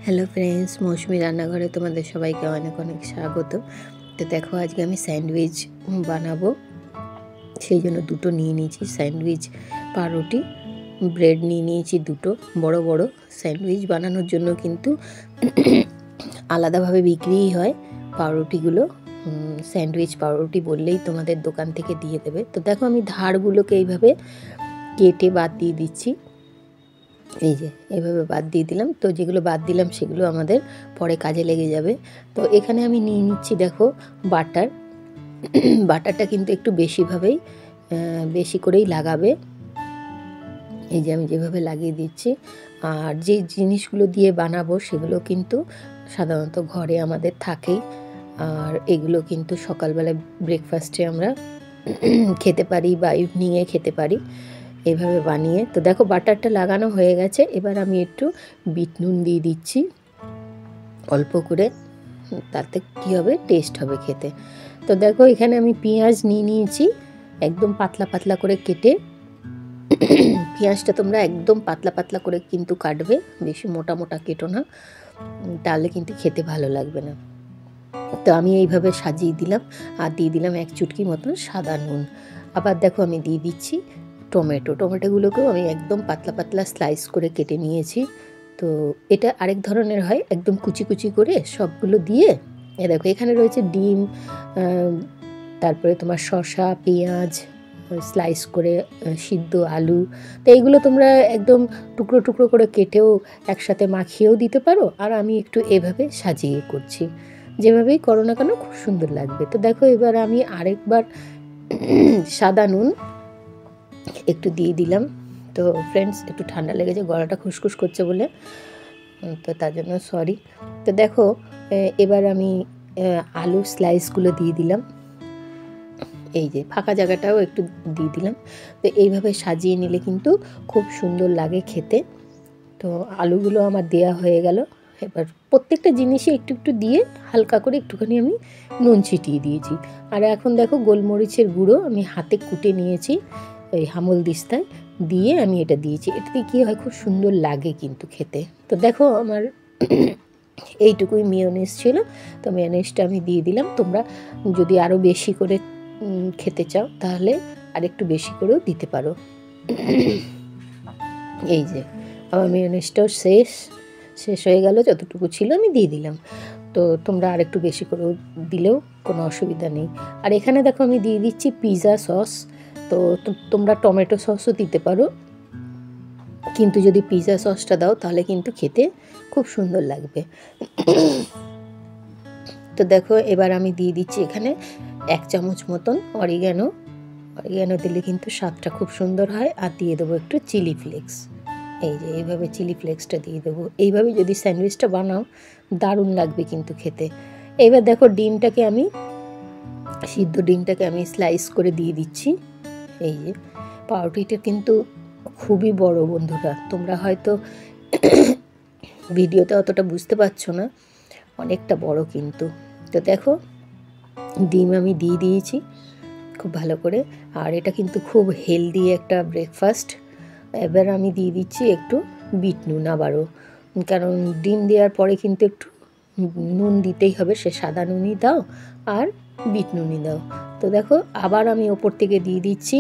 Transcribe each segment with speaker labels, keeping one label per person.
Speaker 1: Hello friends, মৌসুমি রান্নাঘরে তোমাদের সবাইকে অনেক অনেক স্বাগত। তো দেখো, আজকে আমি স্যান্ডউইচ বানাবো। সেই জন্য দুটো নিয়ে নিয়েছি স্যান্ডউইচ, পাউরুটি, ব্রেড নিয়ে নিয়েছি দুটো বড় বড়। স্যান্ডউইচ বানানোর জন্য কিন্তু আলাদাভাবে বিক্রিই হয় পাউরুটিগুলো। স্যান্ডউইচ পাউরুটি বললেই তোমাদের দোকান থেকে দিয়ে দেবে। তো দেখো, আমি ধারগুলোকে এইভাবে কেটে বাদ দিয়ে দিচ্ছি। এই যে এভাবে বাদ দিয়ে দিলাম। তো যেগুলো বাদ দিলাম সেগুলো আমাদের পরে কাজে লেগে যাবে। তো এখানে আমি নিয়ে নিচ্ছি দেখো বাটার। বাটারটা কিন্তু একটু বেশি করেই লাগাবে। এই যে আমি যেভাবে লাগিয়ে দিচ্ছি। আর যে জিনিসগুলো দিয়ে বানাবো সেগুলো কিন্তু সাধারণত ঘরে আমাদের থাকেই। আর এগুলো কিন্তু সকালবেলায় ব্রেকফাস্টে আমরা খেতে পারি বা ইভিনিংয়ে খেতে পারি এইভাবে বানিয়ে। তো দেখো, বাটারটা লাগানো হয়ে গেছে। এবার আমি একটু বিট নুন দিয়ে দিচ্ছি অল্প করে, তাতে কী হবে, টেস্ট হবে খেতে। তো দেখো, এখানে আমি পেঁয়াজ নিয়ে নিয়েছি একদম পাতলা পাতলা করে কেটে। পেঁয়াজটা তোমরা একদম পাতলা পাতলা করে কিন্তু কাটবে, বেশি মোটা মোটা কেটো না, তাহলে কিন্তু খেতে ভালো লাগবে না। তো আমি এইভাবে সাজিয়ে দিলাম আর দিয়ে দিলাম এক চুটকি মতন সাদা নুন। আবার দেখো, আমি দিয়ে দিচ্ছি টমেটোগুলোকেও আমি একদম পাতলা পাতলা স্লাইস করে কেটে নিয়েছি। তো এটা আরেক ধরনের হয়, একদম কুচি কুচি করে সবগুলো দিয়ে। দেখো, এখানে রয়েছে ডিম, তারপরে তোমার শসা, পেঁয়াজ স্লাইস করে, সিদ্ধ আলু। তো এইগুলো তোমরা একদম টুকরো টুকরো করে কেটেও একসাথে মাখিয়েও দিতে পারো। আর আমি একটু এভাবে সাজিয়ে করছি, যেভাবেই করো না কেন খুব সুন্দর লাগবে। তো দেখো, এবার আমি আরেকবার সাদা নুন একটু দিয়ে দিলাম। তো ফ্রেন্ডস, একটু ঠান্ডা লেগেছে, গলাটা খুসখুস করছে বলে, তো তার জন্য সরি। তো দেখো, এবার আমি আলু স্লাইসগুলো দিয়ে দিলাম। এই যে ফাঁকা জায়গাটাও একটু দিয়ে দিলাম। তো এইভাবে সাজিয়ে নিলে কিন্তু খুব সুন্দর লাগে খেতে। তো আলুগুলো আমার দেয়া হয়ে গেল। এবার প্রত্যেকটা জিনিসই একটু একটু দিয়ে হালকা করে একটুখানি আমি নুন ছিটিয়ে দিয়েছি। আর এখন দেখো, গোলমরিচের গুঁড়ো আমি হাতে কুটে নিয়েছি, এই হামল দিস্তায় দিয়ে আমি এটা দিয়েছি। এটাতে কী হয়, খুব সুন্দর লাগে কিন্তু খেতে। তো দেখো, আমার এইটুকুই মেয়োনিজ ছিল, তো মেয়োনিজটা আমি দিয়ে দিলাম। তোমরা যদি আরও বেশি করে খেতে চাও তাহলে আরেকটু বেশি করেও দিতে পারো। এই যে আমার মেয়োনিজটাও শেষ হয়ে গেল, যতটুকু ছিল আমি দিয়ে দিলাম। তো তোমরা আরেকটু বেশি করেও দিলেও কোনো অসুবিধা নেই। আর এখানে দেখো, আমি দিয়ে দিচ্ছি পিৎজা সস। তো তোমরা টমেটো সসও দিতে পারো, কিন্তু যদি পিৎজা সসটা দাও তাহলে কিন্তু খেতে খুব সুন্দর লাগবে। তো দেখো, এবার আমি দিয়ে দিচ্ছি এখানে 1 চামচ মতন অরিগ্যানো দিলে কিন্তু স্বাদটা খুব সুন্দর হয়। আর দিয়ে দেবো একটু চিলি ফ্লেক্স। এই যে এইভাবে চিলি ফ্লেক্সটা দিয়ে দেবো। এইভাবে যদি স্যান্ডউইচটা বানাও দারুণ লাগবে কিন্তু খেতে। এইবার দেখো, সিদ্ধ ডিমটাকে আমি স্লাইস করে দিয়ে দিচ্ছি। এই যে পাউরুটিটা কিন্তু খুবই বড় বন্ধুরা, তোমরা হয়তো ভিডিওতে অতটা বুঝতে পারছো না, অনেকটা বড় কিন্তু। তো দেখো, ডিম আমি দিয়ে দিয়েছি খুব ভালো করে। আর এটা কিন্তু খুব হেলদি একটা ব্রেকফাস্ট। এবার আমি দিয়ে দিচ্ছি একটু বিট নুন আবারও, কারণ ডিম দেওয়ার পরে কিন্তু একটু নুন দিতেই হবে, সে সাদা নুনই দাও আর বিট নুনই দাও। তো দেখো, আবার আমি ওপর থেকে দিয়ে দিচ্ছি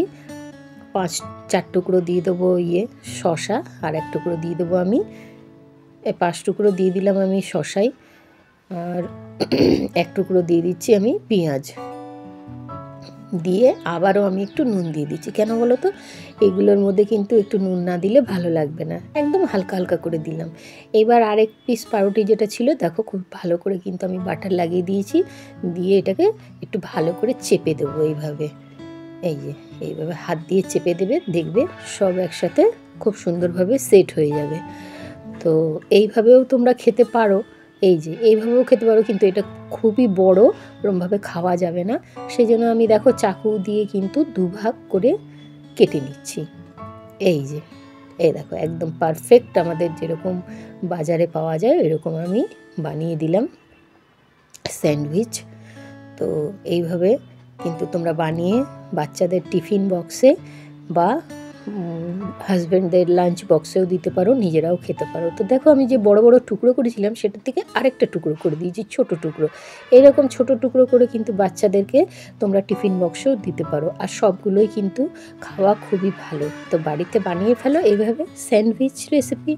Speaker 1: 4 টুকরো দিয়ে দেবো শসা, আর 1 টুকরো দিয়ে দেবো আমি 5 টুকরো দিয়ে দিলাম আমি শসাই, আর 1 টুকরো দিয়ে দিচ্ছি আমি পেঁয়াজ দিয়ে। আবারও আমি একটু নুন দিয়ে দিচ্ছি। কেন বলো তো, এগুলোর মধ্যে কিন্তু একটু নুন না দিলে ভালো লাগবে না, একদম হালকা হালকা করে দিলাম। এবার আরেক পিস পাউরুটি যেটা ছিল, দেখো খুব ভালো করে কিন্তু আমি বাটার লাগিয়ে দিয়েছি, দিয়ে এটাকে একটু ভালো করে চেপে দেবো এইভাবে। এই যে এইভাবে হাত দিয়ে চেপে দেবে, দেখবে সব একসাথে খুব সুন্দরভাবে সেট হয়ে যাবে। তো এইভাবেও তোমরা খেতে পারো। এই যে এইভাবেও খেতে পারো, কিন্তু এটা খুবই বড়, ওরমভাবে খাওয়া যাবে না। সেই জন্য আমি দেখো চাকু দিয়ে কিন্তু 2 ভাগ করে কেটে নিচ্ছি। এই যে এই দেখো, একদম পারফেক্ট আমাদের যেরকম বাজারে পাওয়া যায় এরকম আমি বানিয়ে দিলাম স্যান্ডউইচ। তো এইভাবে কিন্তু তোমরা বানিয়ে বাচ্চাদের টিফিন বক্সে বা হাজব্যান্ডদের লাঞ্চ বক্সেও দিতে পারো, নিজেরাও খেতে পারো। তো দেখো আমি যে বড় বড় টুকরো করেছিলাম সেটার থেকে আরেকটা টুকরো করে দিয়েছি, ছোট টুকরো। এরকম ছোট টুকরো করে কিন্তু বাচ্চাদেরকে তোমরা টিফিন বক্সেও দিতে পারো। আর সবগুলোই কিন্তু খাওয়া খুবই ভালো। তো বাড়িতে বানিয়ে ফেলো এইভাবে স্যান্ডউইচ রেসিপি।